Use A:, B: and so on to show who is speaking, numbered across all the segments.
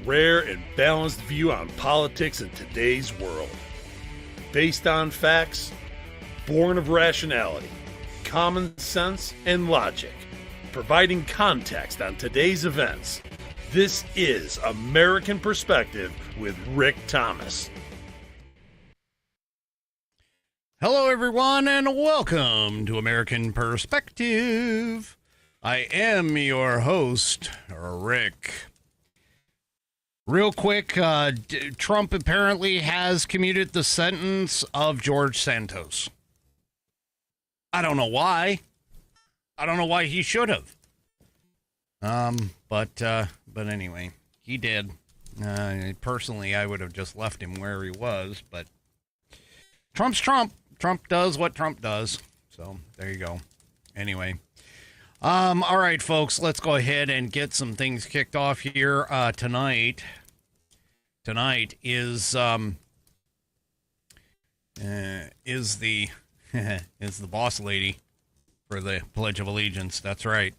A: rare and balanced view on politics in today's world. Based on facts, born of rationality, common sense, and logic, providing context on today's events. This is American Perspective with Rick Thomas.
B: Hello, everyone, and welcome to American Perspective. I am your host, Rick. Real quick, Trump apparently has commuted the sentence of George Santos. I don't know why. I don't know why he should have. But anyway, he did. Personally, I would have just left him where he was, but Trump's Trump. Trump does what Trump does. So there you go. Anyway. All right, folks, let's go ahead and get some things kicked off here. Tonight is the is the boss lady for the Pledge of Allegiance. That's right.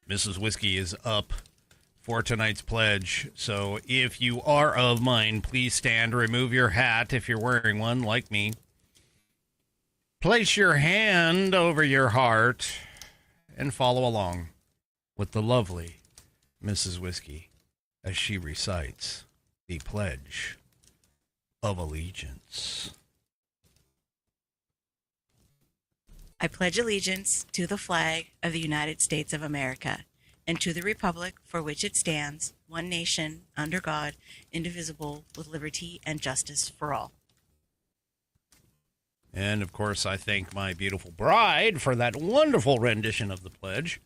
B: Mrs. Whiskey is up for tonight's pledge. So if you are of mine, please stand, remove your hat if you're wearing one like me. Place your hand over your heart and follow along with the lovely Mrs. Whiskey as she recites the Pledge of Allegiance.
C: I pledge allegiance to the flag of the United States of America and to the republic for which it stands, one nation, under God, indivisible, with liberty and justice for all.
B: And, of course, I thank my beautiful bride for that wonderful rendition of the pledge.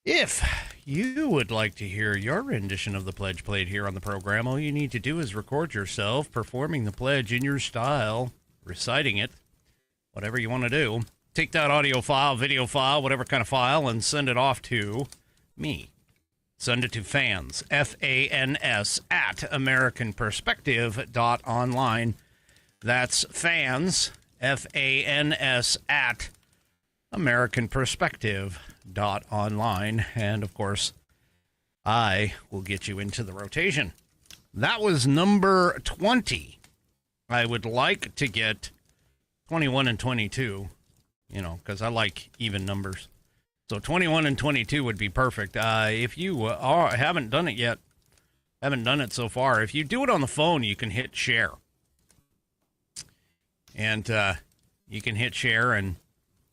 B: If you would like to hear your rendition of the pledge played here on the program, all you need to do is record yourself performing the pledge in your style, reciting it, whatever you want to do. Take that audio file, video file, whatever kind of file, and send it off to me. Send it to fans, F-A-N-S, at AmericanPerspective.online. That's fans, F-A-N-S, at AmericanPerspective.online. And, of course, I will get you into the rotation. That was number 20. I would like to get 21 and 22, because I like even numbers. So 21 and 22 would be perfect. If you haven't done it yet, haven't done it so far, if you do it on the phone, you can hit share. And you can hit share, and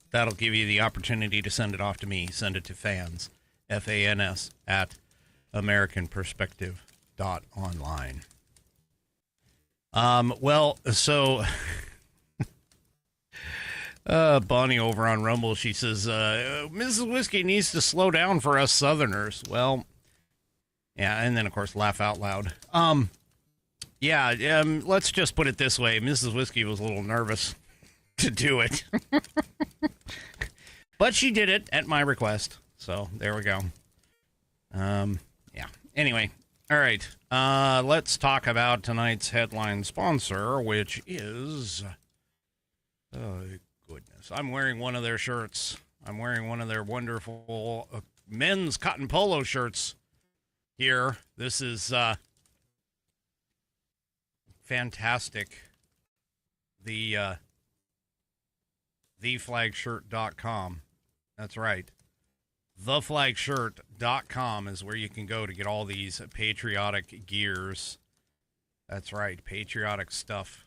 B: that'll give you the opportunity to send it off to me. Send it to fans, F-A-N-S, at AmericanPerspective.online. Bonnie over on Rumble, she says, Mrs. Whiskey needs to slow down for us Southerners. Well, yeah, and then, of course, laugh out loud. Let's just put it this way. Mrs. Whiskey was a little nervous to do it. But she did it at my request. So, there we go. Anyway, all right. Let's talk about tonight's headline sponsor, which is... goodness. I'm wearing one of their shirts. I'm wearing one of their wonderful men's cotton polo shirts here. This is fantastic. Theflagshirt.com. That's right. Theflagshirt.com is where you can go to get all these patriotic gears. That's right, patriotic stuff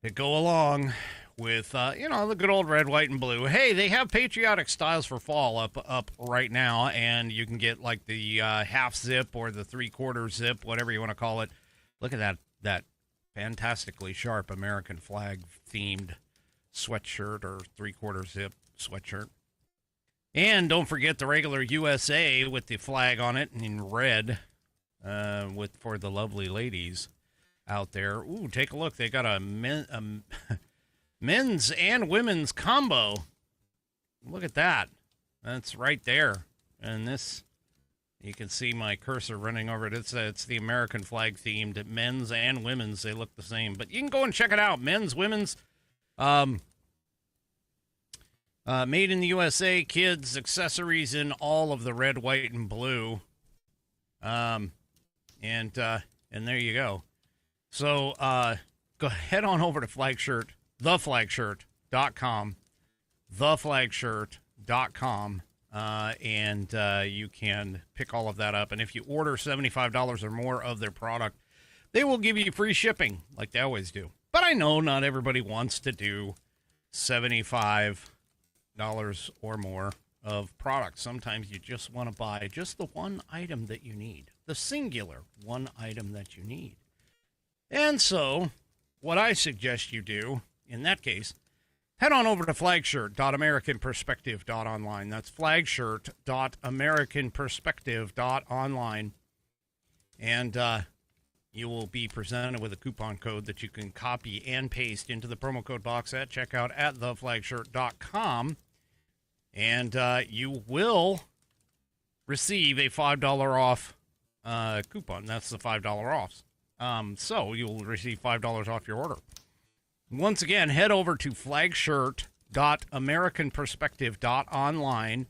B: that go along with, the good old red, white, and blue. Hey, they have patriotic styles for fall up right now, and you can get, like, the half zip or the three-quarter zip, whatever you want to call it. Look at that fantastically sharp American flag-themed sweatshirt or three-quarter zip sweatshirt. And don't forget the regular USA with the flag on it in red for the lovely ladies out there. Ooh, take a look. They got a men's and women's combo. Look at that. That's right there. And this, you can see my cursor running over it. It's the American flag themed. Men's and women's, they look the same. But you can go and check it out. Men's, women's, made in the USA, kids, accessories in all of the red, white, and blue. And there you go. So go head on over to theflagshirt.com, theflagshirt.com, and you can pick all of that up. And if you order $75 or more of their product, they will give you free shipping, like they always do. But I know not everybody wants to do $75 or more of product. Sometimes you just want to buy just the one item that you need, the singular one item that you need. And so what I suggest you do in that case, head on over to flagshirt.americanperspective.online. That's flagshirt.americanperspective.online. And you will be presented with a coupon code that you can copy and paste into the promo code box at checkout at theflagshirt.com. And you will receive a $5 off coupon. That's the $5 off. So you'll receive $5 off your order. Once again, head over to flagshirt.americanperspective.online.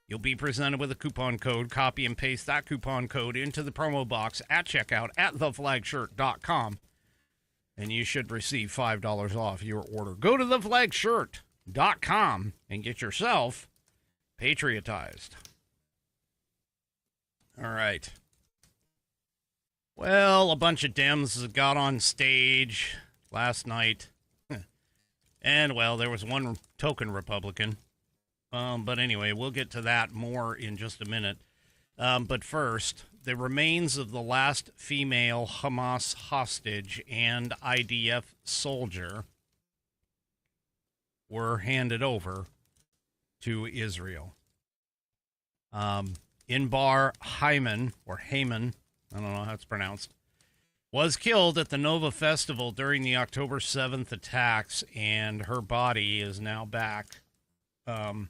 B: You'll be presented with a coupon code. Copy and paste that coupon code into the promo box at checkout at theflagshirt.com. And you should receive $5 off your order. Go to theflagshirt.com and get yourself patriotized. All right. Well, a bunch of Dems got on stage last night. And, well, there was one token Republican. But anyway, we'll get to that more in just a minute. But first, the remains of the last female Hamas hostage and IDF soldier were handed over to Israel. Inbar Hyman, or Hayman, I don't know how it's pronounced, was killed at the Nova Festival during the October 7th attacks, and her body is now back from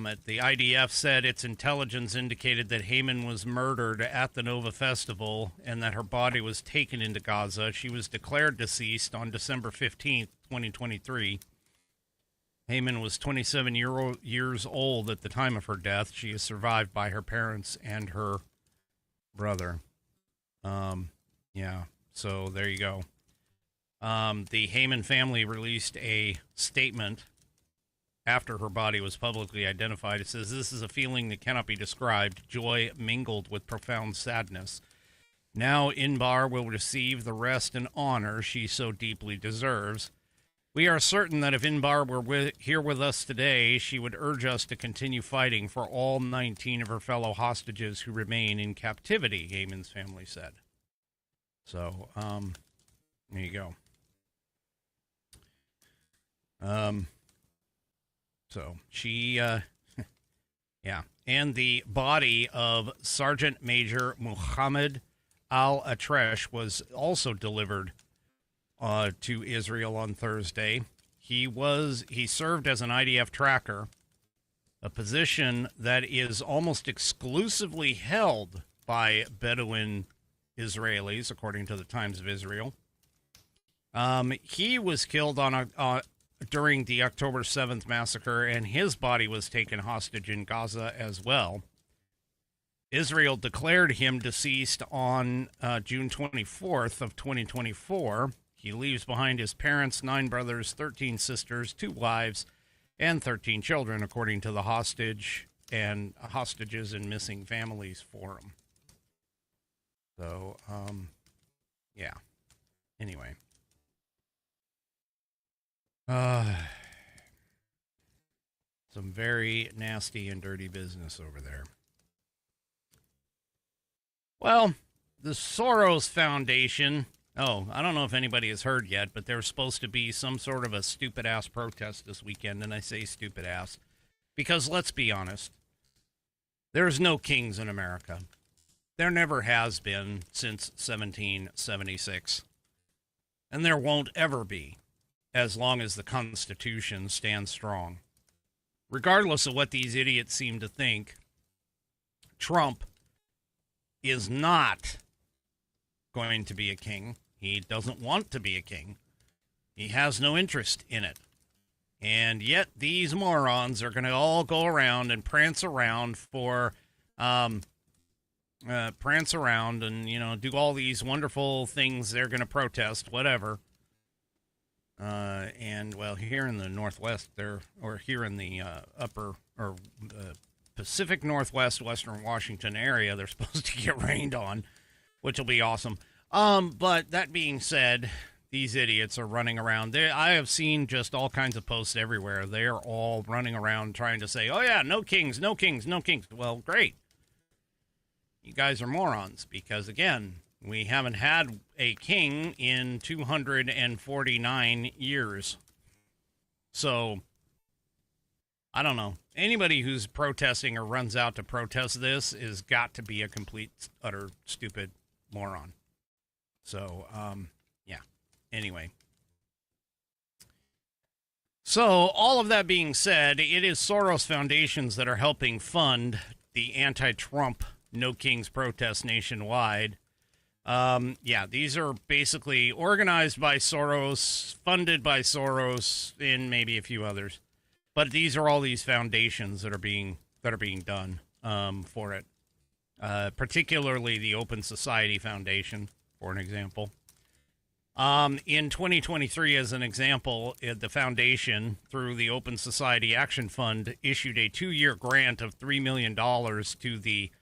B: it. The IDF said its intelligence indicated that Hayman was murdered at the Nova Festival and that her body was taken into Gaza. She was declared deceased on December 15th, 2023. Hayman was 27 years old at the time of her death. She is survived by her parents and her brother. Yeah, so there you go. The Hayman family released a statement after her body was publicly identified. It says, "This is a feeling that cannot be described, joy mingled with profound sadness. Now Inbar will receive the rest and honor she so deeply deserves. We are certain that if Inbar were here with us today, she would urge us to continue fighting for all 19 of her fellow hostages who remain in captivity," Hayman's family said. So, there you go. So she, yeah. And the body of Sergeant Major Muhammad Al-Atresh was also delivered to Israel on Thursday. He served as an IDF tracker, a position that is almost exclusively held by Bedouin Israelis, according to the Times of Israel. He was killed during the October 7th massacre, and his body was taken hostage in Gaza as well. Israel declared him deceased on June 24th of 2024. He leaves behind his parents, 9 brothers, 13 sisters, 2 wives, and 13 children, according to the Hostages and Missing Families Forum. So, yeah. Anyway. Some very nasty and dirty business over there. Well, the Soros Foundation. Oh, I don't know if anybody has heard yet, but there's supposed to be some sort of a stupid-ass protest this weekend, and I say stupid-ass because, let's be honest, there's no kings in America. There never has been since 1776, and there won't ever be as long as the Constitution stands strong. Regardless of what these idiots seem to think, Trump is not going to be a king. He doesn't want to be a king. He has no interest in it. And yet these morons are going to all go around and prance around for prance around and, do all these wonderful things they're going to protest, whatever. And, well, here in the Northwest, or here in the upper or Pacific Northwest, Western Washington area, they're supposed to get rained on, which will be awesome. But that being said, these idiots are running around. I have seen just all kinds of posts everywhere. They are all running around trying to say, oh, yeah, no kings, no kings, no kings. Well, great. You guys are morons because, again, we haven't had a king in 249 years. So, I don't know. Anybody who's protesting or runs out to protest this is got to be a complete, utter, stupid moron. So, yeah. Anyway. So, all of that being said, it is Soros foundations that are helping fund the anti-Trump No Kings protest nationwide. Yeah, these are basically organized by Soros, funded by Soros, and maybe a few others. But these are all these foundations that are being done for it. Particularly the Open Society Foundation, for an example. In 2023, as an example, the foundation, through the Open Society Action Fund, issued a 2-year grant of $3 million to the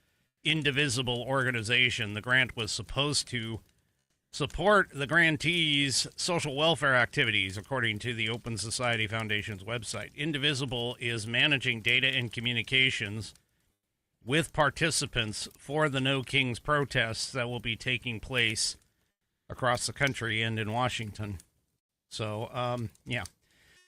B: Indivisible organization. The grant was supposed to support the grantees' social welfare activities, according to the Open Society Foundation's website. Indivisible is managing data and communications with participants for the No Kings protests that will be taking place across the country and in Washington. So, yeah.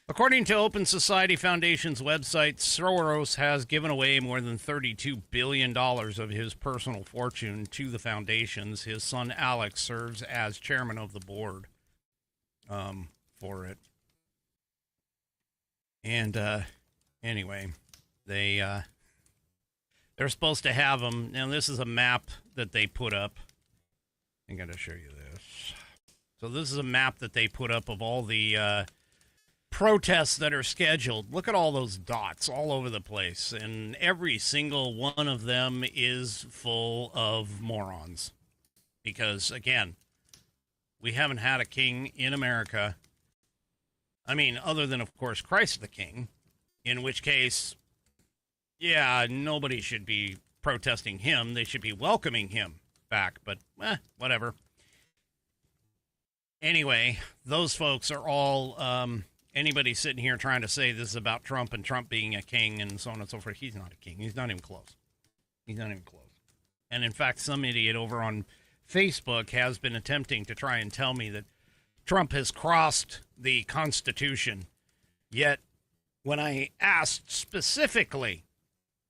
B: According to Open Society Foundation's website, Soros has given away more than $32 billion of his personal fortune to the foundations. His son Alex serves as chairman of the board for it. And anyway, they're supposed to have them. Now, this is a map that they put up. I'm going to show you this. So this is a map that they put up of all the protests that are scheduled. Look at all those dots all over the place, and every single one of them is full of morons. Because, again, we haven't had a king in America. I mean, other than, of course, Christ the King, in which case, yeah, nobody should be protesting him. They should be welcoming him back, but, whatever. Anyway, those folks are all, anybody sitting here trying to say this is about Trump and Trump being a king and so on and so forth, he's not a king. He's not even close. He's not even close. And in fact, some idiot over on Facebook has been attempting to try and tell me that Trump has crossed the Constitution. Yet, when I asked specifically,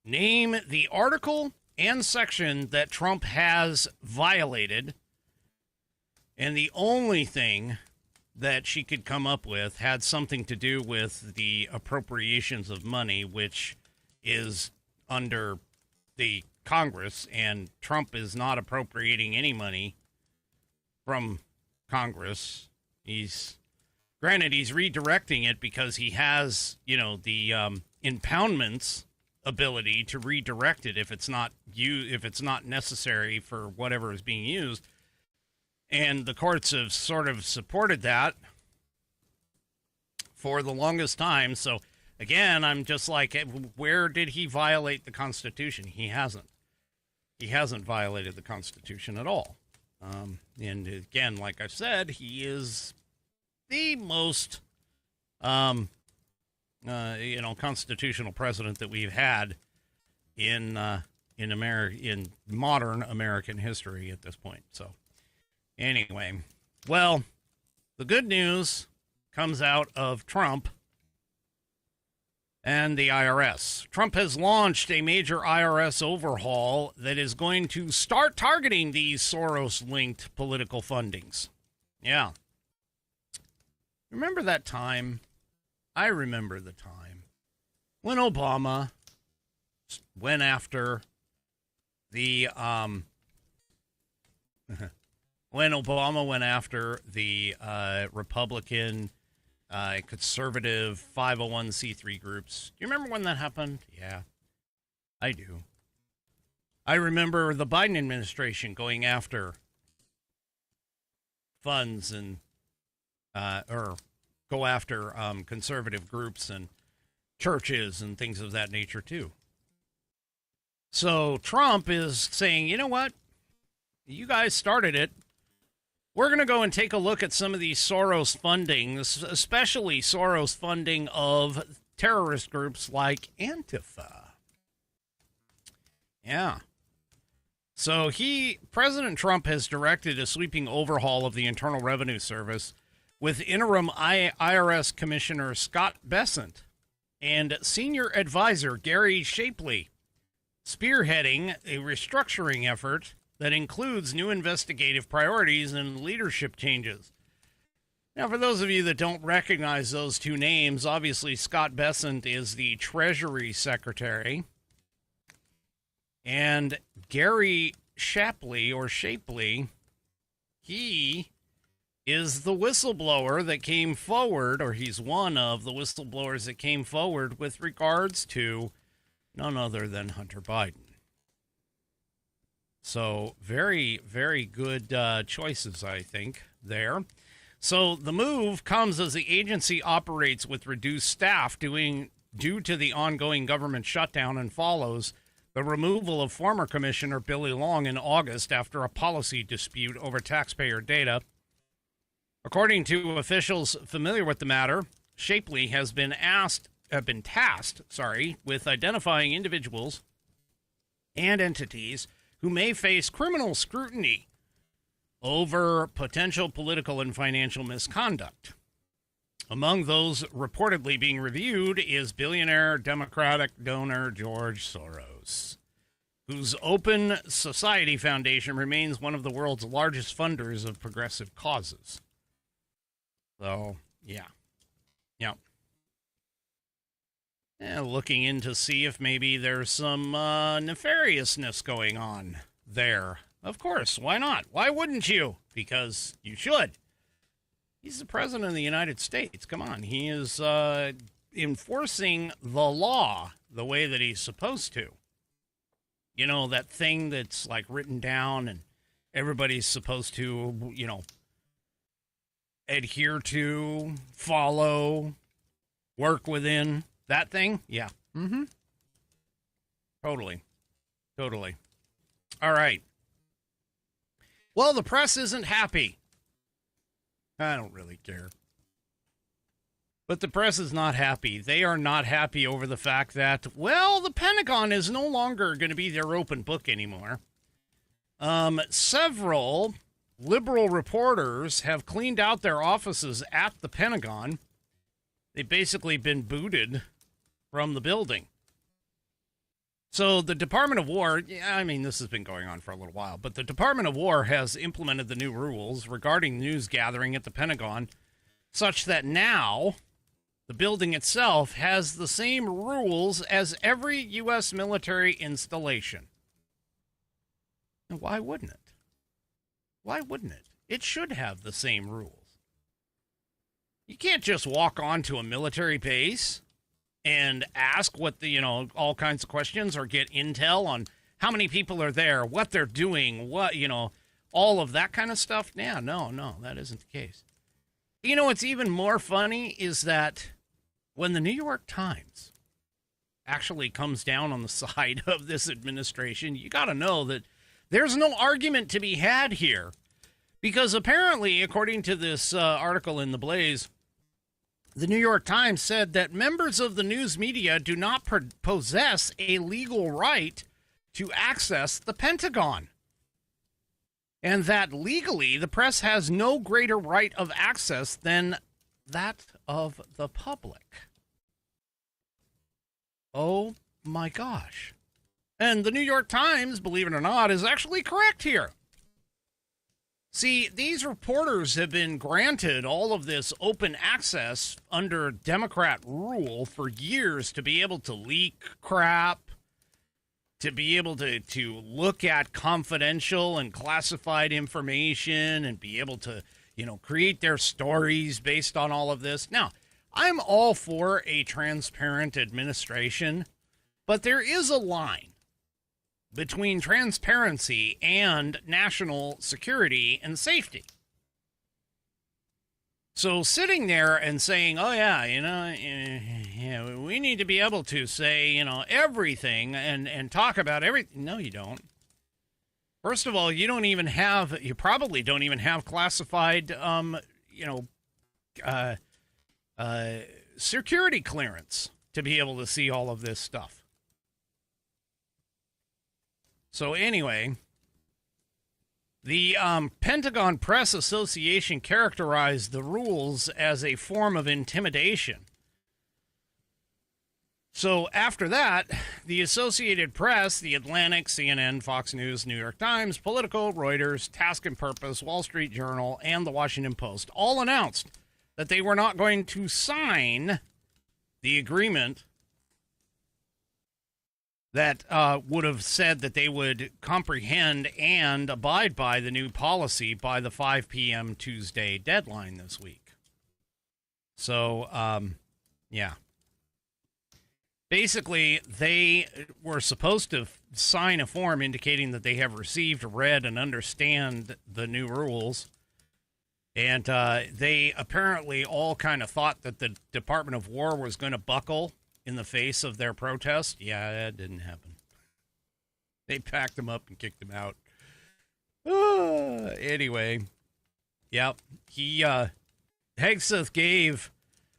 B: name the article and section that Trump has violated, and the only thing that she could come up with had something to do with the appropriations of money, which is under the Congress, and Trump is not appropriating any money from Congress. He's redirecting it because he has, the impoundments ability to redirect it if it's not necessary for whatever is being used. And the courts have sort of supported that for the longest time. So, again, I'm just like, where did he violate the Constitution? He hasn't. He hasn't violated the Constitution at all. And, again, like I said, he is the most, constitutional president that we've had in modern American history at this point. So, anyway, well, the good news comes out of Trump and the IRS. Trump has launched a major IRS overhaul that is going to start targeting these Soros-linked political fundings. Yeah. Remember that time? I remember the time when Obama went after the Republican conservative 501c3 groups. Do you remember when that happened? Yeah, I do. I remember the Biden administration going after funds and or go after conservative groups and churches and things of that nature too. So Trump is saying, you know what? You guys started it. We're going to go and take a look at some of these Soros funding, especially Soros funding of terrorist groups like Antifa. Yeah. So President Trump has directed a sweeping overhaul of the Internal Revenue Service with interim IRS Commissioner Scott Bessent and senior advisor Gary Shapley spearheading a restructuring effort that includes new investigative priorities and leadership changes. Now, for those of you that don't recognize those two names, obviously Scott Bessent is the Treasury Secretary, and Gary Shapley, he is the whistleblower that came forward, or he's one of the whistleblowers that came forward with regards to none other than Hunter Biden. So very, very good choices, I think, there. So the move comes as the agency operates with reduced staff due to the ongoing government shutdown and follows the removal of former Commissioner Billy Long in August after a policy dispute over taxpayer data. According to officials familiar with the matter, Shapley has been tasked with identifying individuals and entities who may face criminal scrutiny over potential political and financial misconduct. Among those reportedly being reviewed is billionaire Democratic donor George Soros, whose Open Society Foundation remains one of the world's largest funders of progressive causes. So, yeah. Looking in to see if maybe there's some nefariousness going on there. Of course, why not? Why wouldn't you? Because you should. He's the president of the United States. Come on. He is enforcing the law the way that he's supposed to. You know, that thing that's like written down and everybody's supposed to, adhere to, follow, work within. That thing? Yeah. Mm-hmm. Totally. All right. Well, the press isn't happy. I don't really care. But the press is not happy. They are not happy over the fact that, well, the Pentagon is no longer going to be their open book anymore. Several liberal reporters have cleaned out their offices at the Pentagon. They've basically been booted from the building. So the Department of War, this has been going on for a little while, but the Department of War has implemented the new rules regarding news gathering at the Pentagon, such that now the building itself has the same rules as every U.S. military installation. And why wouldn't it? It should have the same rules. You can't just walk onto a military base and ask all kinds of questions or get intel on how many people are there, what they're doing, all of that kind of stuff. Yeah, no, that isn't the case. What's even more funny is that when the New York Times actually comes down on the side of this administration, you got to know that there's no argument to be had here. Because apparently, according to this article in The Blaze, the New York Times said that members of the news media do not possess a legal right to access the Pentagon. And that legally, the press has no greater right of access than that of the public. Oh my gosh. And the New York Times, believe it or not, is actually correct here. See, these reporters have been granted all of this open access under Democrat rule for years to be able to leak crap, to be able to look at confidential and classified information and be able to, create their stories based on all of this. Now, I'm all for a transparent administration, but there is a line. between transparency and national security and safety. So sitting there and saying, oh, yeah, we need to be able to say, everything and talk about everything. No, you don't. First of all, you probably don't even have classified, security clearance to be able to see all of this stuff. So anyway, the Pentagon Press Association characterized the rules as a form of intimidation. So after that, the Associated Press, The Atlantic, CNN, Fox News, New York Times, Politico, Reuters, Task and Purpose, Wall Street Journal, and The Washington Post all announced that they were not going to sign the agreement that would have said that they would comprehend and abide by the new policy by the 5 p.m. Tuesday deadline this week. So, yeah. Basically, they were supposed to sign a form indicating that they have received, read, and understand the new rules. And they apparently all kind of thought that the Department of War was going to buckle in the face of their protest. Yeah, that didn't happen. They packed them up and kicked them out. Anyway, yep. Hegseth gave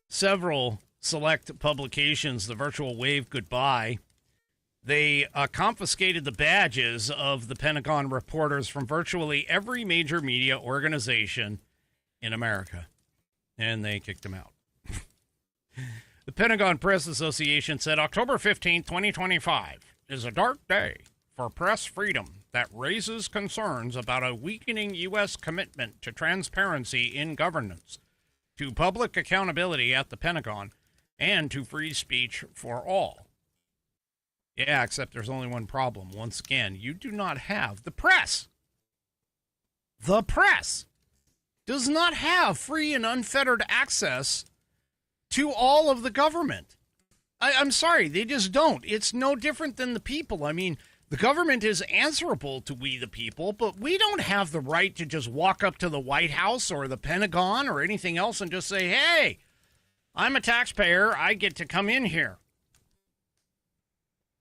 B: several select publications the virtual wave goodbye. They confiscated the badges of the Pentagon reporters from virtually every major media organization in America, and they kicked them out. The Pentagon Press Association said October 15, 2025 is a dark day for press freedom that raises concerns about a weakening U.S. commitment to transparency in governance, to public accountability at the Pentagon, and to free speech for all. Yeah, except there's only one problem. Once again, you do not have the press. The press does not have free and unfettered access to all of the government. I'm sorry, they just don't. It's no different than the people. I mean, the government is answerable to we the people, but we don't have the right to just walk up to the White House or the Pentagon or anything else and just say, hey, I'm a taxpayer. I get to come in here.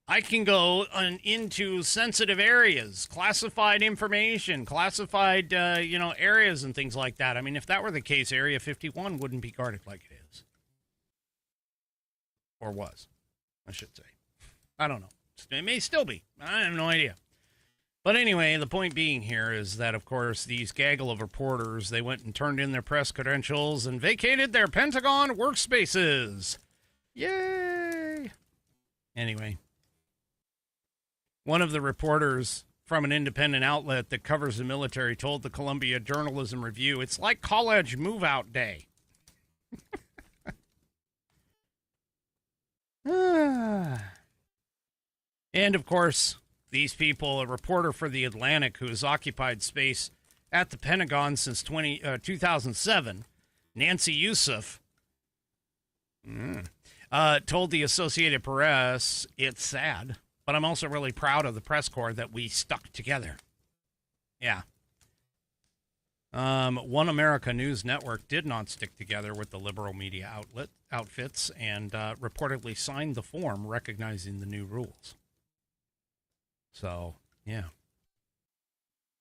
B: I can go into sensitive areas, classified information, classified, areas and things like that. I mean, if that were the case, Area 51 wouldn't be guarded like it is. Or was, I should say. I don't know. It may still be. I have no idea. But anyway, the point being here is that, of course, these gaggle of reporters, they went and turned in their press credentials and vacated their Pentagon workspaces. Yay! Anyway, one of the reporters from an independent outlet that covers the military told the Columbia Journalism Review, it's like college move-out day. And, of course, these people, a reporter for The Atlantic who has occupied space at the Pentagon since 2007, Nancy Youssef, told the Associated Press, it's sad, but I'm also really proud of the press corps that we stuck together. Yeah. One America News Network did not stick together with the liberal media outfits and reportedly signed the form recognizing the new rules. So, yeah.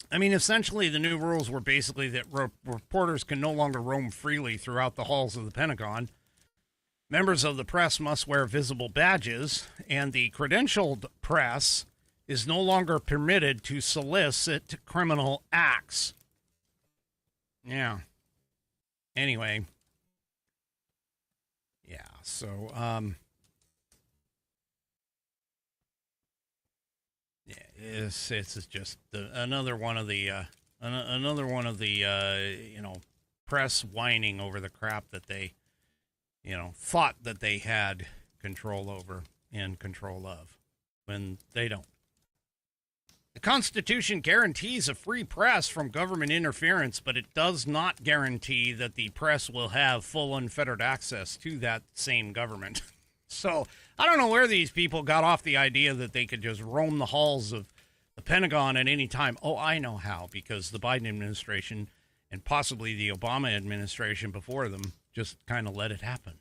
B: I mean, essentially, the new rules were basically that reporters can no longer roam freely throughout the halls of the Pentagon. Members of the press must wear visible badges, and the credentialed press is no longer permitted to solicit criminal acts. Yeah. Anyway. Yeah, so, yeah, this is just another one of the press whining over the crap that they, thought that they had control over and control of when they don't. The Constitution guarantees a free press from government interference, but it does not guarantee that the press will have full unfettered access to that same government. So I don't know where these people got off the idea that they could just roam the halls of Pentagon at any time. Oh, I know how, because the Biden administration and possibly the Obama administration before them just kind of let it happen.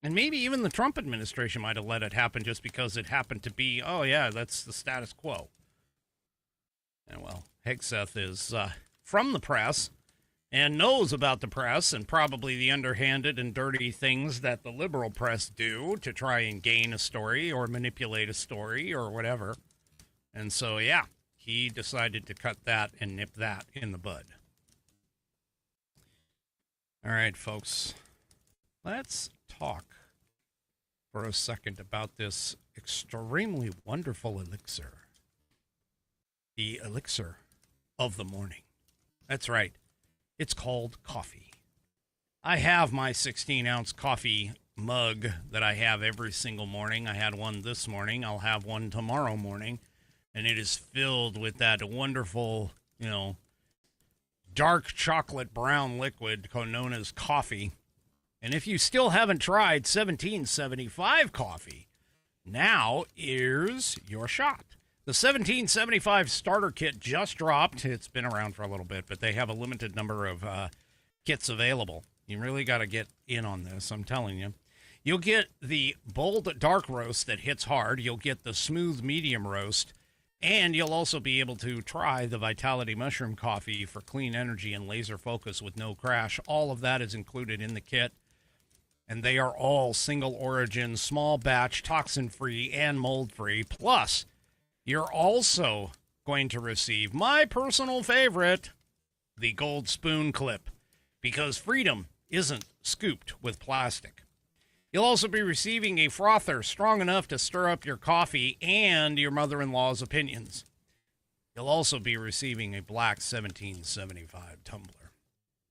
B: And maybe even the Trump administration might have let it happen just because it happened to be, oh, yeah, that's the status quo. And, well, Hegseth is from the press and knows about the press and probably the underhanded and dirty things that the liberal press do to try and gain a story or manipulate a story or whatever. And so, yeah, he decided to cut that and nip that in the bud. All right, folks, let's talk for a second about this extremely wonderful elixir. The elixir of the morning. That's right. It's called coffee. I have my 16-ounce coffee mug that I have every single morning. I had one this morning. I'll have one tomorrow morning. And it is filled with that wonderful, dark chocolate brown liquid known as coffee. And if you still haven't tried 1775 coffee, now here's your shot. The 1775 starter kit just dropped. It's been around for a little bit, but they have a limited number of kits available. You really got to get in on this, I'm telling you. You'll get the bold dark roast that hits hard. You'll get the smooth medium roast. And you'll also be able to try the Vitality Mushroom Coffee for clean energy and laser focus with no crash. All of that is included in the kit. And they are all single origin, small batch, toxin-free, and mold-free. Plus, you're also going to receive my personal favorite, the gold spoon clip, because freedom isn't scooped with plastic. You'll also be receiving a frother strong enough to stir up your coffee and your mother-in-law's opinions. You'll also be receiving a black 1775 tumbler.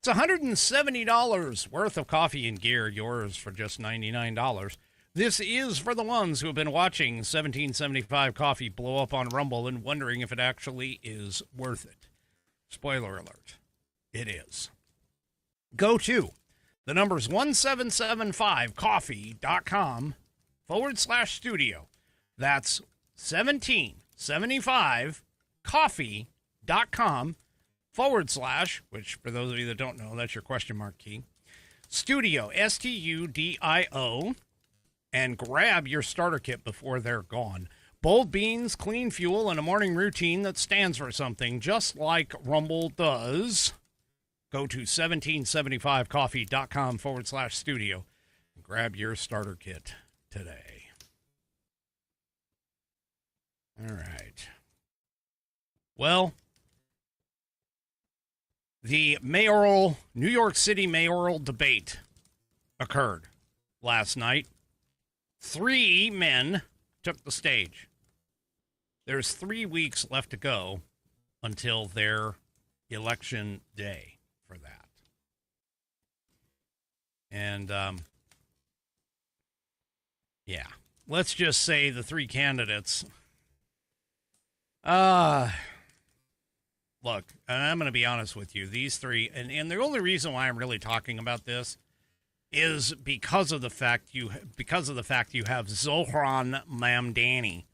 B: It's $170 worth of coffee and gear, yours for just $99. This is for the ones who have been watching 1775 coffee blow up on Rumble and wondering if it actually is worth it. Spoiler alert, it is. Go to the number's 1775coffee.com/studio. That's 1775coffee.com/ which for those of you that don't know, that's your question mark key. Studio, STUDIO, and grab your starter kit before they're gone. Bold beans, clean fuel, and a morning routine that stands for something, just like Rumble does. Go to 1775coffee.com/studio and grab your starter kit today. All right. Well, the New York City mayoral debate occurred last night. 3 men took the stage. There's 3 weeks left to go until their election day for that. And, yeah, let's just say the 3 candidates. Look, and I'm going to be honest with you, these 3, and the only reason why I'm really talking about this is because of the fact you have Zohran Mamdani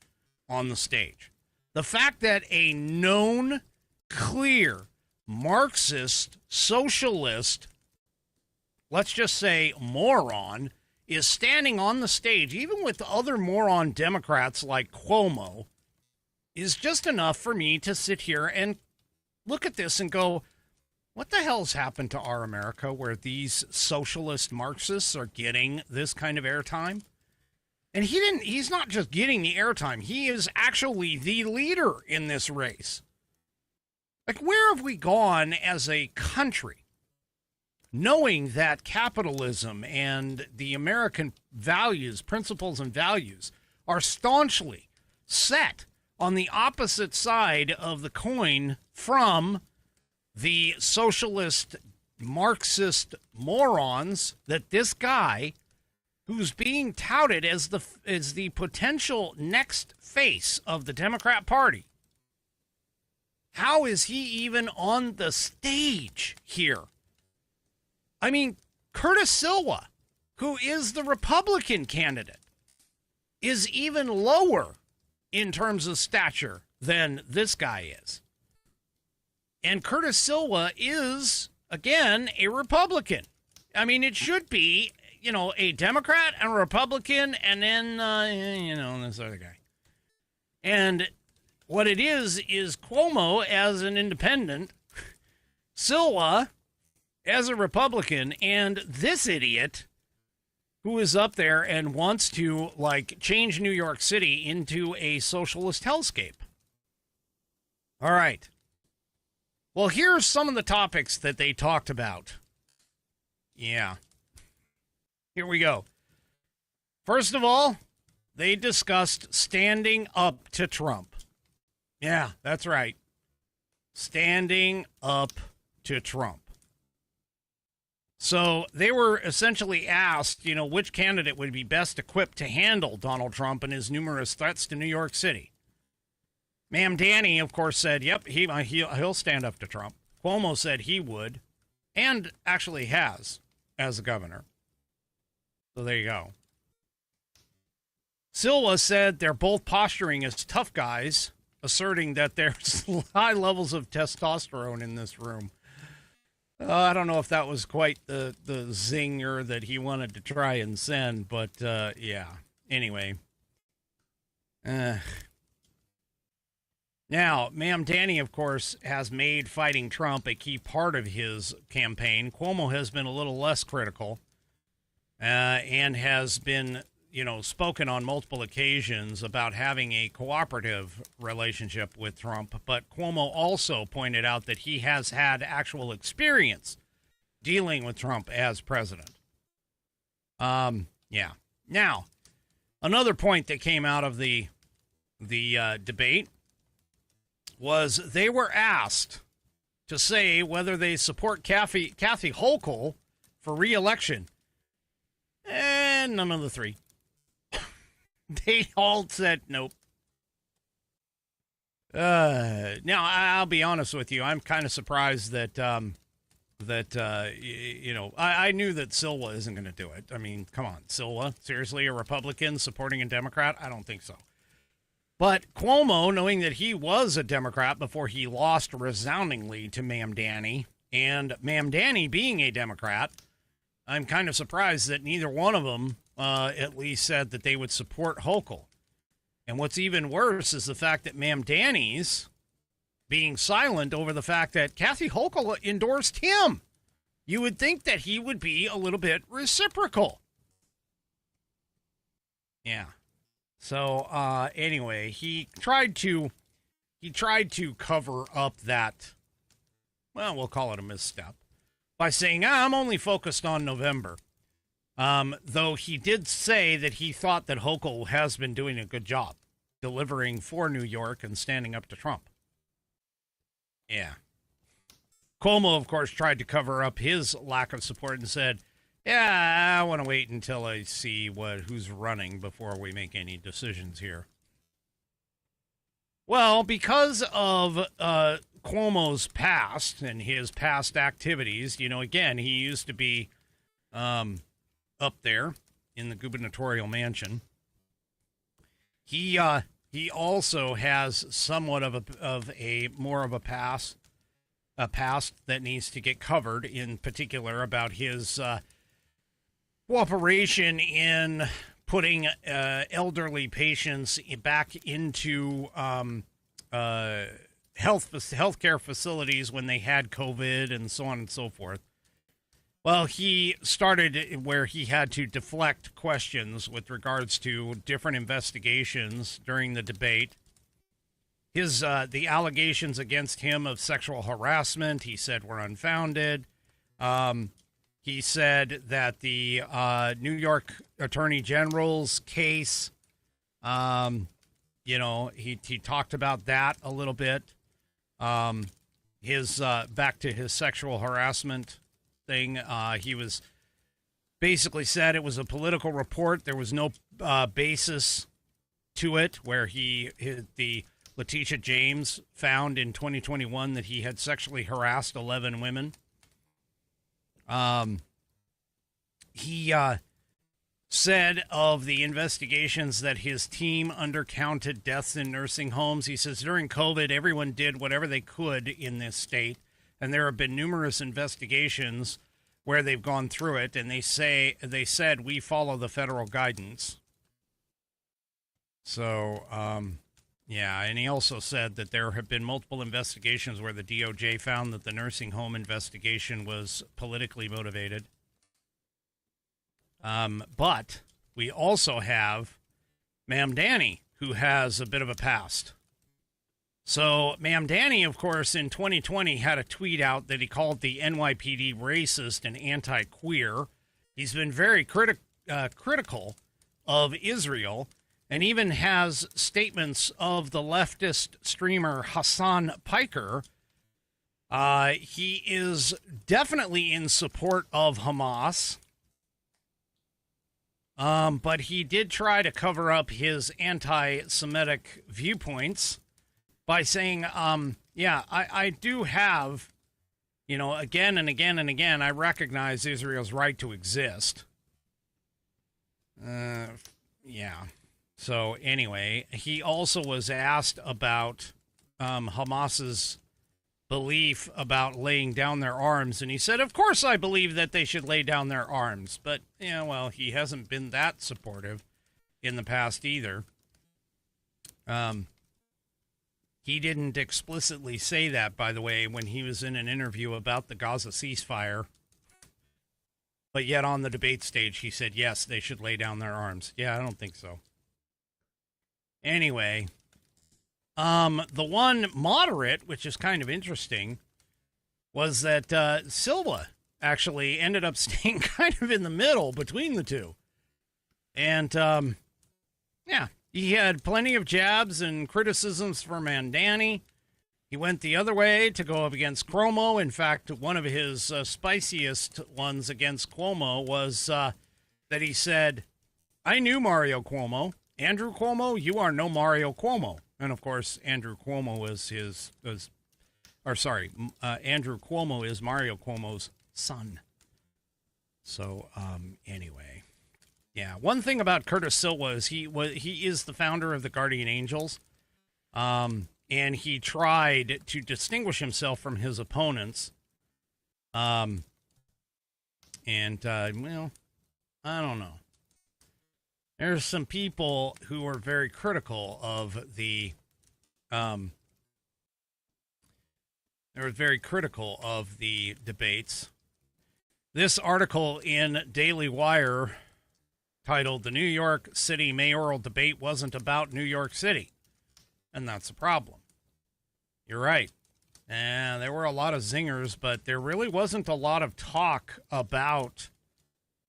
B: on the stage. The fact that a known, clear Marxist, socialist, let's just say moron, is standing on the stage, even with other moron Democrats like Cuomo, is just enough for me to sit here and look at this and go, what the hell's happened to our America where these socialist Marxists are getting this kind of airtime? And he's not just getting the airtime, he is actually the leader in this race. Like, where have we gone as a country, knowing that capitalism and the American values, principles and values, are staunchly set on the opposite side of the coin from the socialist Marxist morons that this guy, who's being touted as the potential next face of the Democrat Party, how is he even on the stage here? I mean, Curtis Silva, who is the Republican candidate, is even lower in terms of stature than this guy is. And Curtis Silva is, again, a Republican. I mean, it should be, a Democrat and a Republican, and then, this other guy. And what it is Cuomo as an independent, Silva as a Republican, and this idiot who is up there and wants to, change New York City into a socialist hellscape. All right. Well, here's some of the topics that they talked about. Yeah. Here we go. First of all, they discussed standing up to Trump. Yeah, that's right. Standing up to Trump. So they were essentially asked, which candidate would be best equipped to handle Donald Trump and his numerous threats to New York City. Ma'am Danny, of course, said, yep, he'll stand up to Trump. Cuomo said he would, and actually has, as a governor. So there you go. Silva said they're both posturing as tough guys, asserting that there's high levels of testosterone in this room. I don't know if that was quite the zinger that he wanted to try and send, but yeah. Anyway. Now, Ma'am Danny, of course, has made fighting Trump a key part of his campaign. Cuomo has been a little less critical and has been, spoken on multiple occasions about having a cooperative relationship with Trump. But Cuomo also pointed out that he has had actual experience dealing with Trump as president. Yeah. Now, another point that came out of the debate was they were asked to say whether they support Kathy Hochul for re-election. And none of the three. They all said nope. Now, I'll be honest with you. I'm kind of surprised that, I knew that Silva isn't going to do it. I mean, come on, Silva, seriously, a Republican supporting a Democrat? I don't think so. But Cuomo, knowing that he was a Democrat before he lost resoundingly to Ma'am Danny, and Ma'am Danny being a Democrat, I'm kind of surprised that neither one of them at least said that they would support Hochul. And what's even worse is the fact that Ma'am Danny's being silent over the fact that Kathy Hochul endorsed him. You would think that he would be a little bit reciprocal. Yeah. So anyway, he tried to cover up that, well, we'll call it a misstep, by saying, I'm only focused on November. Though he did say that he thought that Hochul has been doing a good job delivering for New York and standing up to Trump. Yeah. Cuomo, of course, tried to cover up his lack of support and said, yeah, I want to wait until I see who's running before we make any decisions here. Well, because of Cuomo's past and his past activities, again, he used to be up there in the gubernatorial mansion. He also has somewhat of a more of a past that needs to get covered, in particular about his cooperation in putting elderly patients back into healthcare facilities when they had COVID and so on and so forth. Well, he started where he had to deflect questions with regards to different investigations during the debate. The allegations against him of sexual harassment, he said, were unfounded. He said that the New York Attorney General's case, he talked about that a little bit. Back to his sexual harassment thing, he was basically said it was a political report. There was no basis to it, where the Letitia James found in 2021 that he had sexually harassed 11 women. He said of the investigations that his team undercounted deaths in nursing homes. He says during COVID, everyone did whatever they could in this state, and there have been numerous investigations where they've gone through it, and they said we follow the federal guidance. So, yeah, and he also said that there have been multiple investigations where the DOJ found that the nursing home investigation was politically motivated. But we also have Ma'am Danny, who has a bit of a past. So Ma'am Danny, of course, in 2020 had a tweet out that he called the NYPD racist and anti-queer. He's been very critical of Israel, and even has statements of the leftist streamer Hassan Piker. He is definitely in support of Hamas. But he did try to cover up his anti-Semitic viewpoints by saying, yeah, I do have, again and again and again, I recognize Israel's right to exist. Yeah. So anyway, he also was asked about Hamas's belief about laying down their arms, and he said, of course I believe that they should lay down their arms, but yeah, well, he hasn't been that supportive in the past either. He didn't explicitly say that, by the way, when he was in an interview about the Gaza ceasefire, but yet on the debate stage he said yes, they should lay down their arms. Yeah, I don't think so. Anyway, the one moderate, which is kind of interesting, was that Silva actually ended up staying kind of in the middle between the two. And, yeah, he had plenty of jabs and criticisms for Mandani. He went the other way to go up against Cuomo. In fact, one of his spiciest ones against Cuomo was that he said, I knew Mario Cuomo. Andrew Cuomo, you are no Mario Cuomo. And, of course, Andrew Cuomo Andrew Cuomo is Mario Cuomo's son. So, anyway. Yeah, one thing about Curtis Silva is he is the founder of the Guardian Angels. And he tried to distinguish himself from his opponents. Well, I don't know. There's some people who are very critical of the, debates. This article in Daily Wire titled, "The New York City Mayoral Debate Wasn't About New York City." And that's a problem. You're right. And there were a lot of zingers, but there really wasn't a lot of talk about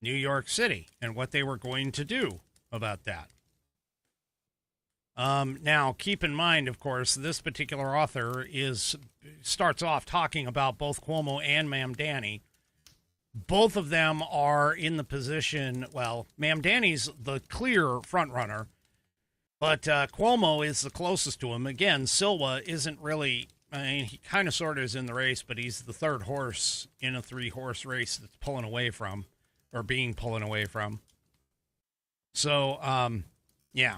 B: New York City and what they were going to do about that. Now, keep in mind, of course, this particular author starts off talking about both Cuomo and Mamdani. Both of them are in the position, well, Mamdani's the clear front runner, but Cuomo is the closest to him. Again, Silva isn't really, he kind of sort of is in the race, but he's the third horse in a 3-horse race that's pulling away from. So, yeah.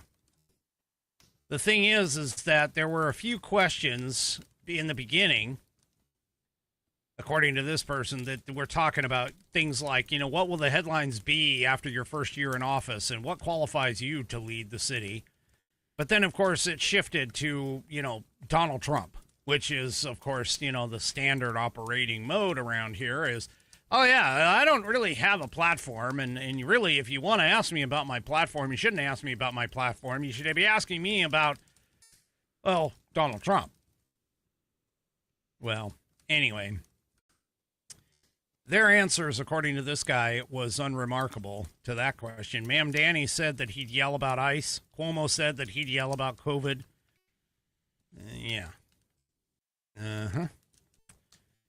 B: The thing is that there were a few questions in the beginning, according to this person, that we're talking about things like, what will the headlines be after your first year in office, and what qualifies you to lead the city? But then, of course, it shifted to, Donald Trump, which is, of course, the standard operating mode around here is, oh, yeah, I don't really have a platform, and really, if you want to ask me about my platform, you shouldn't ask me about my platform. You should be asking me about, well, Donald Trump. Well, anyway, their answers, according to this guy, was unremarkable to that question. Mamdani said that he'd yell about ICE. Cuomo said that he'd yell about COVID. Yeah. Uh-huh.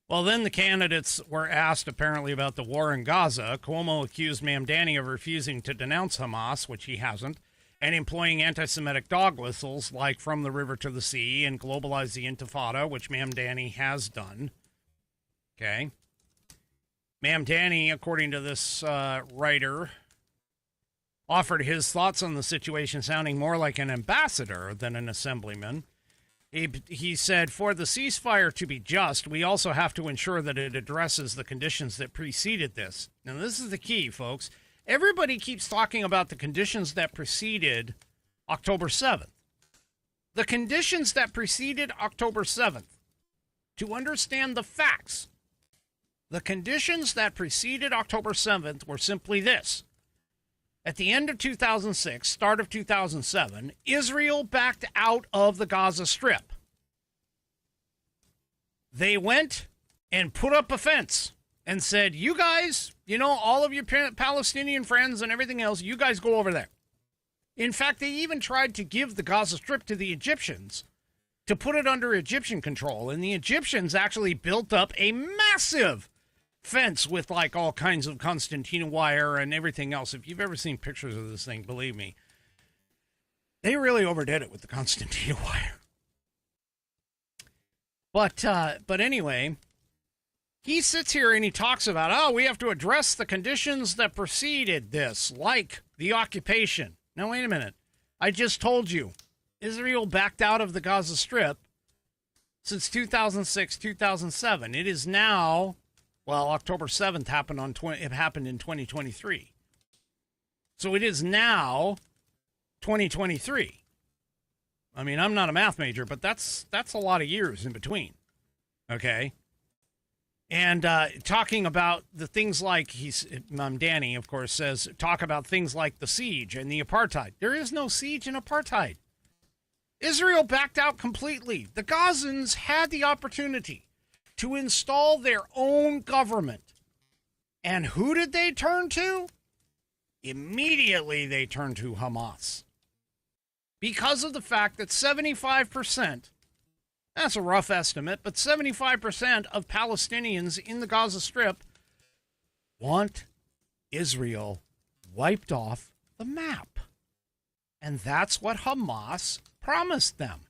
B: Well, then the candidates were asked, apparently, about the war in Gaza. Cuomo accused Mamdani of refusing to denounce Hamas, which he hasn't, and employing anti-Semitic dog whistles like From the River to the Sea and Globalize the Intifada, which Mamdani has done. Okay. Mamdani, according to this writer, offered his thoughts on the situation, sounding more like an ambassador than an assemblyman. He said, for the ceasefire to be just, we also have to ensure that it addresses the conditions that preceded this. Now, this is the key, folks. Everybody keeps talking about the conditions that preceded October 7th. The conditions that preceded October 7th. To understand the facts, the conditions that preceded October 7th were simply this. At the end of 2006, start of 2007, Israel backed out of the Gaza Strip. They went and put up a fence and said, you guys, all of your Palestinian friends and everything else, you guys go over there. In fact, they even tried to give the Gaza Strip to the Egyptians to put it under Egyptian control. And the Egyptians actually built up a massive fence with like all kinds of concertina wire and everything else. If you've ever seen pictures of this thing, believe me, they really overdid it with the concertina wire. But anyway, he sits here and he talks about, we have to address the conditions that preceded this, like the occupation. Now, wait a minute. I just told you, Israel backed out of the Gaza Strip since 2006, 2007. It is now, October 7th happened in 2023. So it is now 2023. I mean, I'm not a math major, but that's a lot of years in between. Okay. And talking about the things like Danny, of course, says, talk about things like the siege and the apartheid. There is no siege and apartheid. Israel backed out completely. The Gazans had the opportunity to install their own government. And who did they turn to? Immediately they turned to Hamas. Because of the fact that 75%, that's a rough estimate, but 75% of Palestinians in the Gaza Strip want Israel wiped off the map. And that's what Hamas promised them.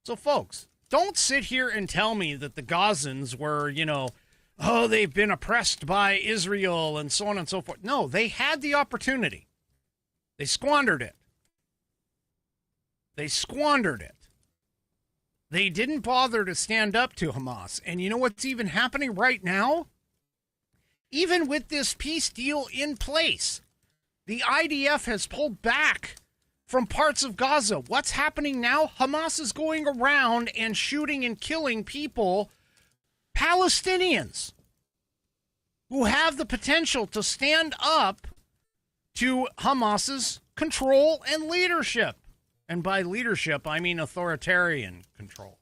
B: So, folks, don't sit here and tell me that the Gazans were, they've been oppressed by Israel and so on and so forth. No, they had the opportunity. They squandered it. They squandered it. They didn't bother to stand up to Hamas. And you know what's even happening right now? Even with this peace deal in place, the IDF has pulled back from parts of Gaza. What's happening now? Hamas is going around and shooting and killing people, Palestinians, who have the potential to stand up to Hamas's control and leadership. And by leadership, I mean authoritarian control.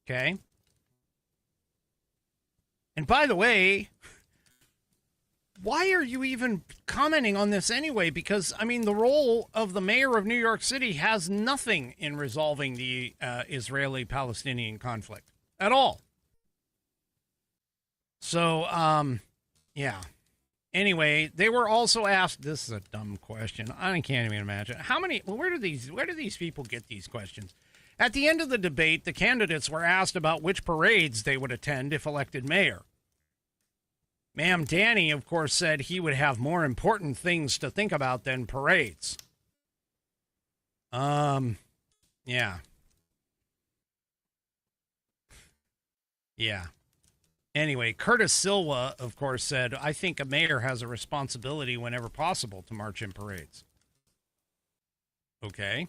B: Okay? And by the way, why are you even commenting on this anyway? Because, the role of the mayor of New York City has nothing in resolving the Israeli-Palestinian conflict at all. So, yeah. Anyway, they were also asked, this is a dumb question. I can't even imagine. Where do these people get these questions? At the end of the debate, the candidates were asked about which parades they would attend if elected mayor. Ma'am Danny, of course, said he would have more important things to think about than parades. Yeah. Yeah. Anyway, Curtis Silva, of course, said, I think a mayor has a responsibility whenever possible to march in parades. Okay.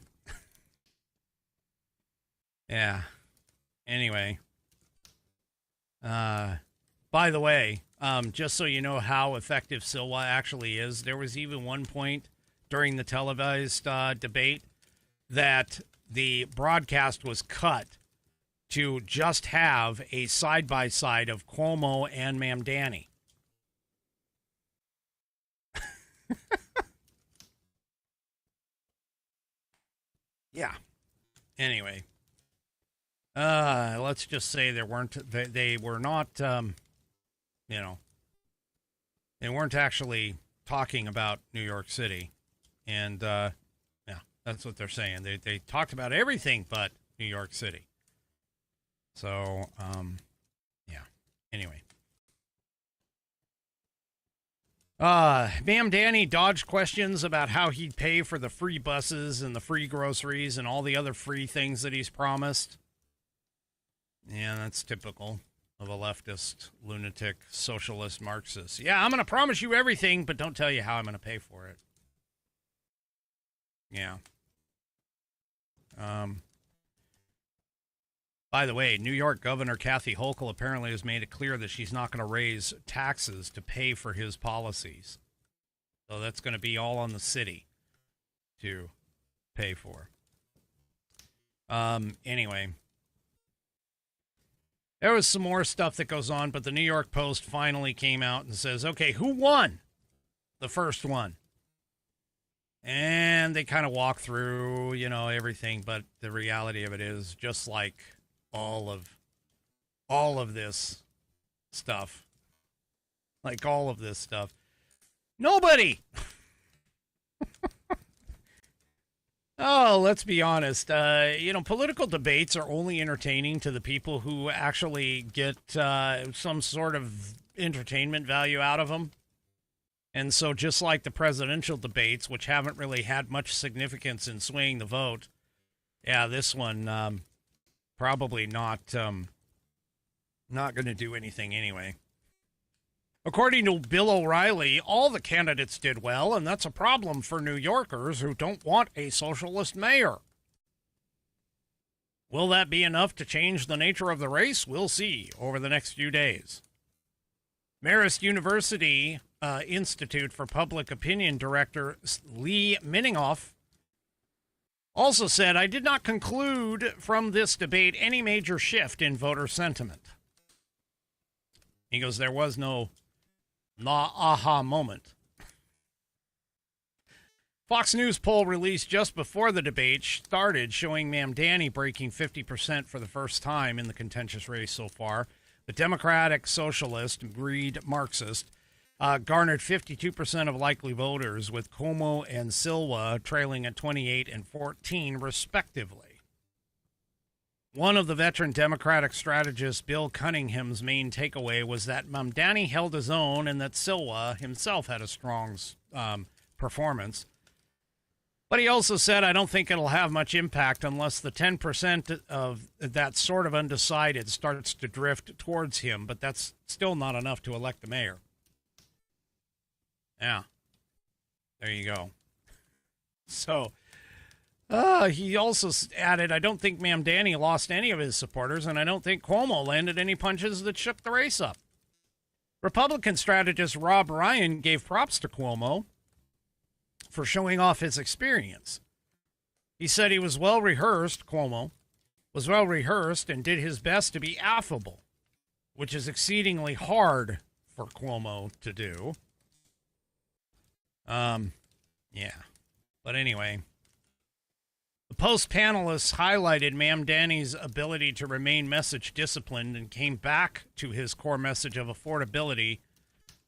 B: Yeah. Anyway. By the way, just so you know how effective Silva actually is, there was even one point during the televised debate that the broadcast was cut to just have a side-by-side of Cuomo and Ma'am Danny. Yeah. Anyway. Let's just say they were not, they weren't actually talking about New York City. And, yeah, that's what they're saying. They talked about everything but New York City. So, yeah. Anyway. Ma'am Danny dodged questions about how he'd pay for the free buses and the free groceries and all the other free things that he's promised. Yeah, that's typical of a leftist, lunatic, socialist, Marxist. Yeah, I'm going to promise you everything, but don't tell you how I'm going to pay for it. Yeah. By the way, New York Governor Kathy Hochul apparently has made it clear that she's not going to raise taxes to pay for his policies. So that's going to be all on the city to pay for. Anyway. There was some more stuff that goes on, but the New York Post finally came out and says, okay, who won the first one? And they kind of walk through, everything, but the reality of it is just like all of this stuff. Like all of this stuff. Nobody! Oh, let's be honest. Political debates are only entertaining to the people who actually get some sort of entertainment value out of them. And so just like the presidential debates, which haven't really had much significance in swaying the vote, yeah, this one probably not going to do anything anyway. According to Bill O'Reilly, all the candidates did well, and that's a problem for New Yorkers who don't want a socialist mayor. Will that be enough to change the nature of the race? We'll see over the next few days. Marist University Institute for Public Opinion Director Lee Minningoff also said, I did not conclude from this debate any major shift in voter sentiment. He goes, there was no aha moment. Fox News poll released just before the debate started showing Ma'am Danny breaking 50% for the first time in the contentious race so far. The Democratic Socialist, greed Marxist, garnered 52% of likely voters, with Cuomo and Silva trailing at 28 and 14, respectively. One of the veteran Democratic strategist Bill Cunningham's main takeaway was that Mamdani held his own and that Silva himself had a strong performance. But he also said, I don't think it'll have much impact unless the 10% of that sort of undecided starts to drift towards him, but that's still not enough to elect the mayor. Yeah, there you go. So... he also added, I don't think Ma'am Danny lost any of his supporters, and I don't think Cuomo landed any punches that shook the race up. Republican strategist Rob Ryan gave props to Cuomo for showing off his experience. He said he was well-rehearsed, Cuomo was well-rehearsed and did his best to be affable, which is exceedingly hard for Cuomo to do. Yeah. But anyway... The Post panelists highlighted Ma'am Danny's ability to remain message disciplined and came back to his core message of affordability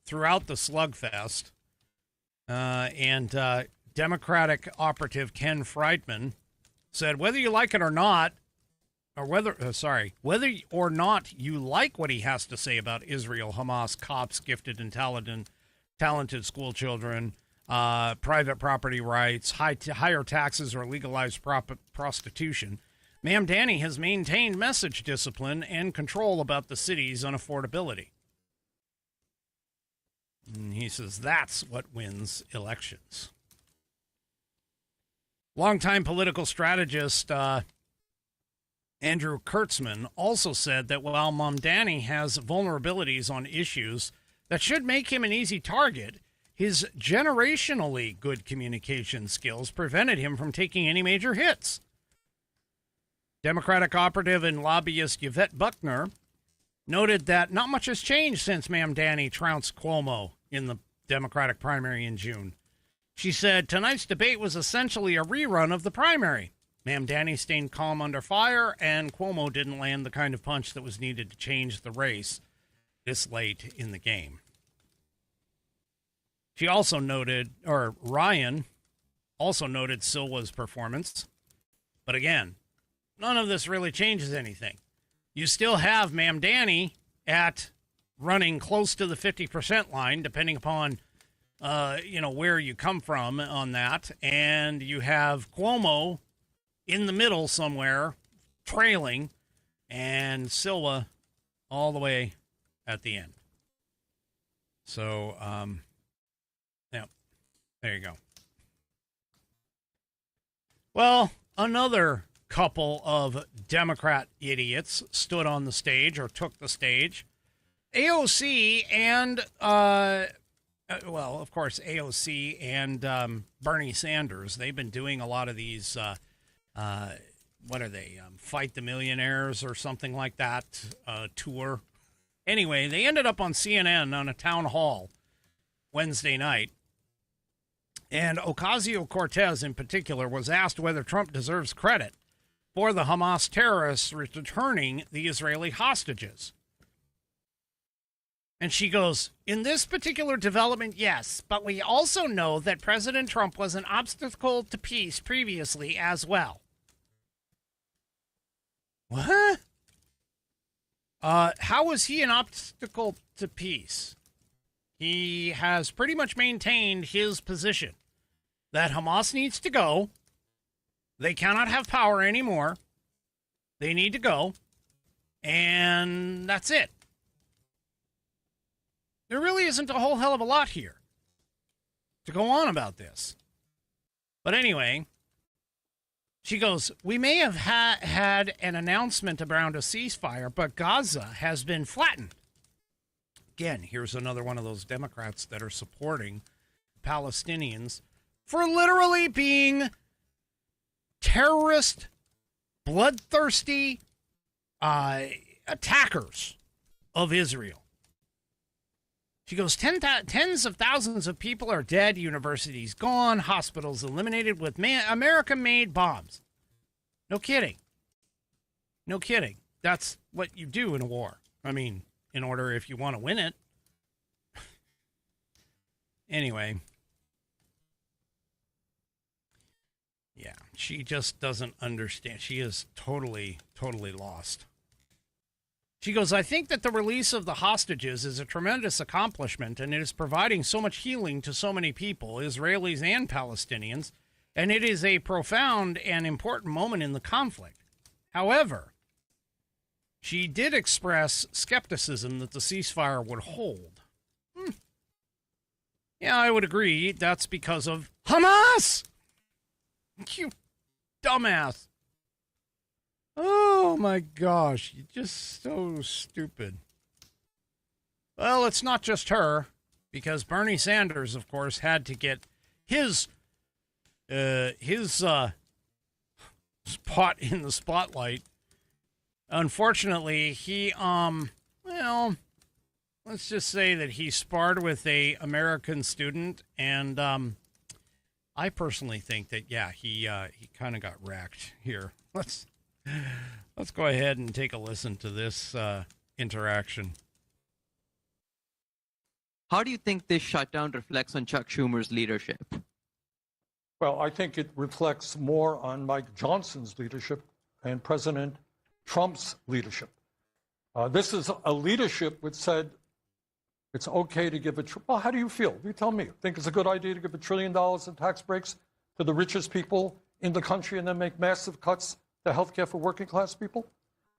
B: throughout the slugfest. And Democratic operative Ken Friedman said, whether you like it or not, or whether or not you like what he has to say about Israel, Hamas, cops, gifted and talented school children, private property rights, higher taxes, or legalized prostitution, Ma'am Danny has maintained message discipline and control about the city's unaffordability. And he says that's what wins elections. Longtime political strategist Andrew Kurtzman also said that while Mamdani has vulnerabilities on issues that should make him an easy target, his generationally good communication skills prevented him from taking any major hits. Democratic operative and lobbyist Yvette Buckner noted that not much has changed since Ma'am Danny trounced Cuomo in the Democratic primary in June. She said, tonight's debate was essentially a rerun of the primary. Ma'am Danny stayed calm under fire, and Cuomo didn't land the kind of punch that was needed to change the race this late in the game. She also noted, or Ryan also noted Silva's performance. But again, none of this really changes anything. You still have Ma'am Danny at running close to the 50% line, depending upon where you come from on that. And you have Cuomo in the middle somewhere trailing, and Silva all the way at the end. So, yeah, there you go. Well, another couple of Democrat idiots stood on the stage or took the stage. AOC and, of course, AOC and Bernie Sanders, they've been doing a lot of these, what are they, Fight the Millionaires or something like that, tour. Anyway, they ended up on CNN on a town hall Wednesday night. And Ocasio-Cortez, in particular, was asked whether Trump deserves credit for the Hamas terrorists returning the Israeli hostages. And she goes, in this particular development, yes, but we also know that President Trump was an obstacle to peace previously as well. What? How was he an obstacle to peace? He has pretty much maintained his position that Hamas needs to go. They cannot have power anymore. They need to go. And that's it. There really isn't a whole hell of a lot here to go on about this. But anyway, she goes, we may have had an announcement around a ceasefire, but Gaza has been flattened. Again, here's another one of those Democrats that are supporting Palestinians for literally being terrorist, bloodthirsty attackers of Israel. She goes, tens of thousands of people are dead, universities gone, hospitals eliminated with American-made bombs. No kidding. No kidding. That's what you do in a war. I mean, in order if you want to win it. Anyway. Yeah, she just doesn't understand. She is totally, totally lost. She goes, I think that the release of the hostages is a tremendous accomplishment, and it is providing so much healing to so many people, Israelis and Palestinians, and it is a profound and important moment in the conflict. However, she did express skepticism that the ceasefire would hold. Yeah, I would agree. That's because of Hamas! You dumbass. Oh my gosh, you're just so stupid. Well, it's not just her, because Bernie Sanders, of course, had to get his spot in the spotlight. Unfortunately, he let's just say that he sparred with a American student, and I personally think that he kind of got wrecked here. Let's go ahead and take a listen to this interaction.
D: How do you think this shutdown reflects on Chuck Schumer's leadership?
E: Well, I think it reflects more on Mike Johnson's leadership and President Trump's leadership. This is a leadership which said it's okay to give well, how do you feel? You tell me. Think it's a good idea to give $1 trillion in tax breaks to the richest people in the country and then make massive cuts to health care for working class people?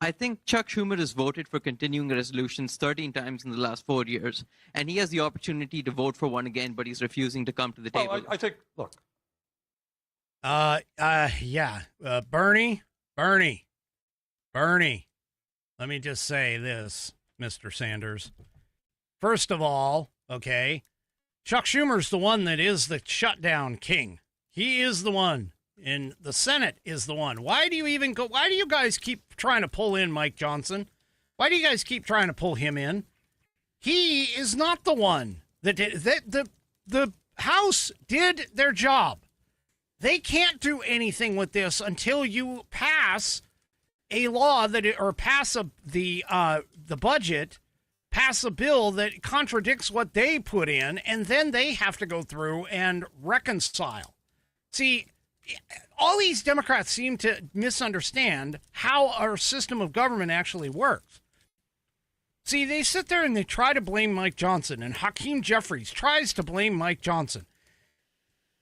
D: I think Chuck Schumer has voted for continuing resolutions 13 times in the last 4 years, and he has the opportunity to vote for one again, but he's refusing to come to the table.
E: Well, I think, look.
B: Bernie. Let me just say this, Mr. Sanders. First of all, okay, Chuck Schumer's the one that is the shutdown king. He is the one. And the Senate is the one. Why do you guys keep trying to pull in Mike Johnson? Why do you guys keep trying to pull him in? He is not the one that did the House did their job. They can't do anything with this until you pass a law pass the budget, pass a bill that contradicts what they put in, and then they have to go through and reconcile. See, all these Democrats seem to misunderstand how our system of government actually works. See, they sit there and they try to blame Mike Johnson, and Hakeem Jeffries tries to blame Mike Johnson.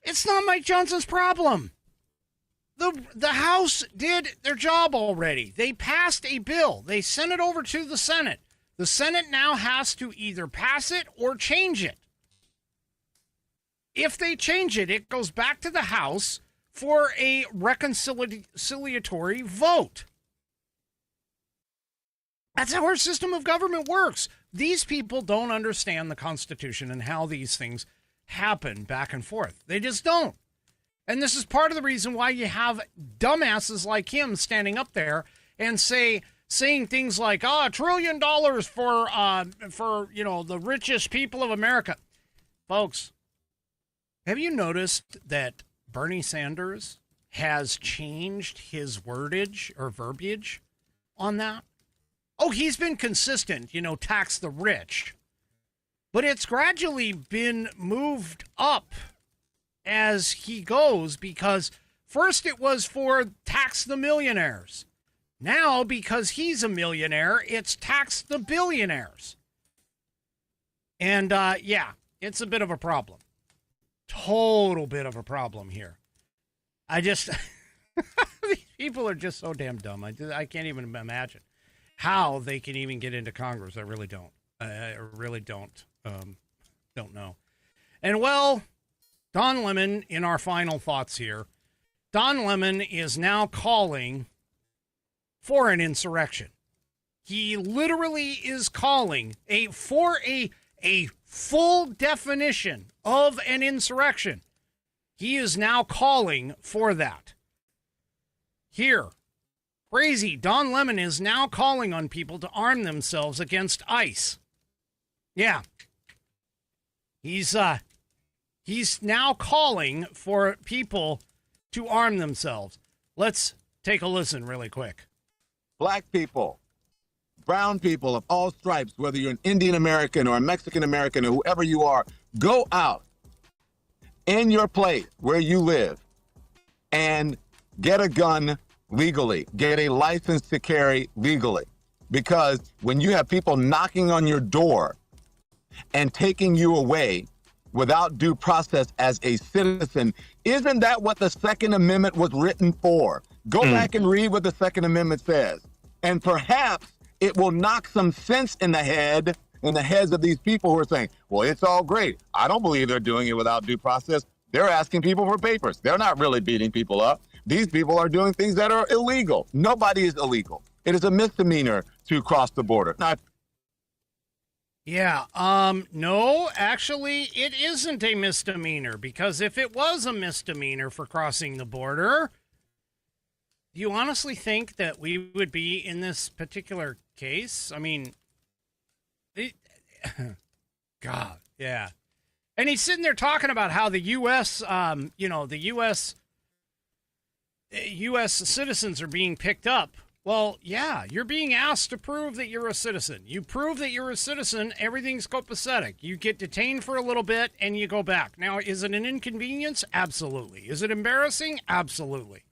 B: It's not Mike Johnson's problem. The House did their job already. They passed a bill. They sent it over to the Senate. The Senate now has to either pass it or change it. If they change it, it goes back to the House for a reconciliatory vote. That's how our system of government works. These people don't understand the Constitution and how these things happen back and forth. They just don't. And this is part of the reason why you have dumbasses like him standing up there and saying things like, $1 trillion for the richest people of America. Folks, have you noticed that Bernie Sanders has changed his wordage or verbiage on that? Oh, he's been consistent, tax the rich. But it's gradually been moved up as he goes, because first it was for tax the millionaires. Now, because he's a millionaire, it's tax the billionaires. And it's a bit of a problem. Total bit of a problem here. These people are just so damn dumb. I can't even imagine how they can even get into Congress. I really don't. I really don't know. And well, Don Lemon, in our final thoughts here, Don Lemon is now calling for an insurrection. He literally is calling for a full definition of an insurrection. He is now calling for that. Here, crazy, Don Lemon is now calling on people to arm themselves against ICE. Yeah. He's now calling for people to arm themselves. Let's take a listen really quick.
F: Black people, brown people of all stripes, whether you're an Indian American or a Mexican American or whoever you are, go out in your place where you live and get a gun legally, get a license to carry legally. Because when you have people knocking on your door and taking you away without due process as a citizen, isn't that what the Second Amendment was written for? Go back and read what the Second Amendment says. And perhaps it will knock some sense in the heads of these people who are saying, well, it's all great. I don't believe they're doing it without due process. They're asking people for papers. They're not really beating people up. These people are doing things that are illegal. Nobody is illegal. It is a misdemeanor to cross the border.
B: No, actually, it isn't a misdemeanor, because if it was a misdemeanor for crossing the border, do you honestly think that we would be in this particular case? I mean, God, yeah. And he's sitting there talking about how the U.S., U.S. citizens are being picked up. Well, yeah, you're being asked to prove that you're a citizen. You prove that you're a citizen, everything's copacetic. You get detained for a little bit, and you go back. Now, is it an inconvenience? Absolutely. Is it embarrassing? Absolutely.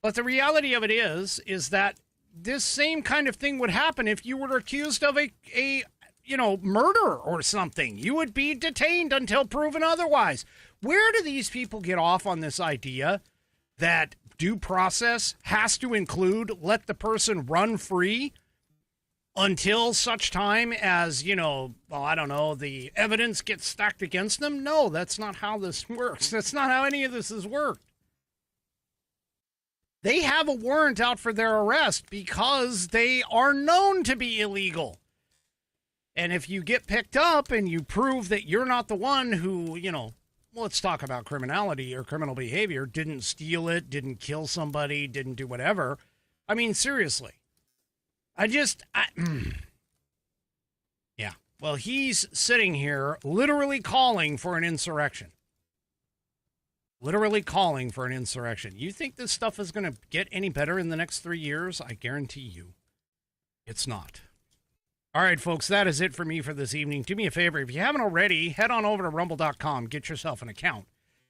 B: But the reality of it is that this same kind of thing would happen if you were accused of a murder or something. You would be detained until proven otherwise. Where do these people get off on this idea that due process has to include let the person run free until such time as, the evidence gets stacked against them? No, that's not how this works. That's not how any of this has worked. They have a warrant out for their arrest because they are known to be illegal. And if you get picked up and you prove that you're not the one who, let's talk about criminality or criminal behavior, didn't steal it, didn't kill somebody, didn't do whatever. I mean, seriously. Yeah. Well, he's sitting here literally calling for an insurrection. Literally calling for an insurrection. You think this stuff is going to get any better in the next 3 years? I guarantee you it's not. All right, folks, that is it for me for this evening. Do me a favor. If you haven't already, head on over to rumble.com. Get yourself an account.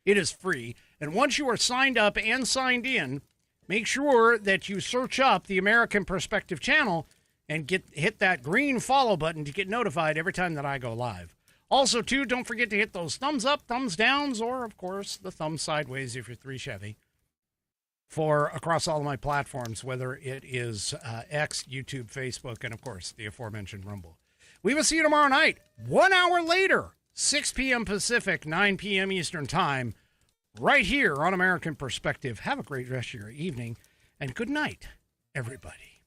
B: It is free. And once you are signed up and signed in, make sure that you search up the American Perspective channel and hit that green follow button to get notified every time that I go live. Also, too, don't forget to hit those thumbs up, thumbs downs, or, of course, the thumb sideways if you're 3 Chevy for across all of my platforms, whether it is X, YouTube, Facebook, and, of course, the aforementioned Rumble. We will see you tomorrow night, 1 hour later, 6 p.m. Pacific, 9 p.m. Eastern Time, right here on American Perspective. Have a great rest of your evening, and good night, everybody.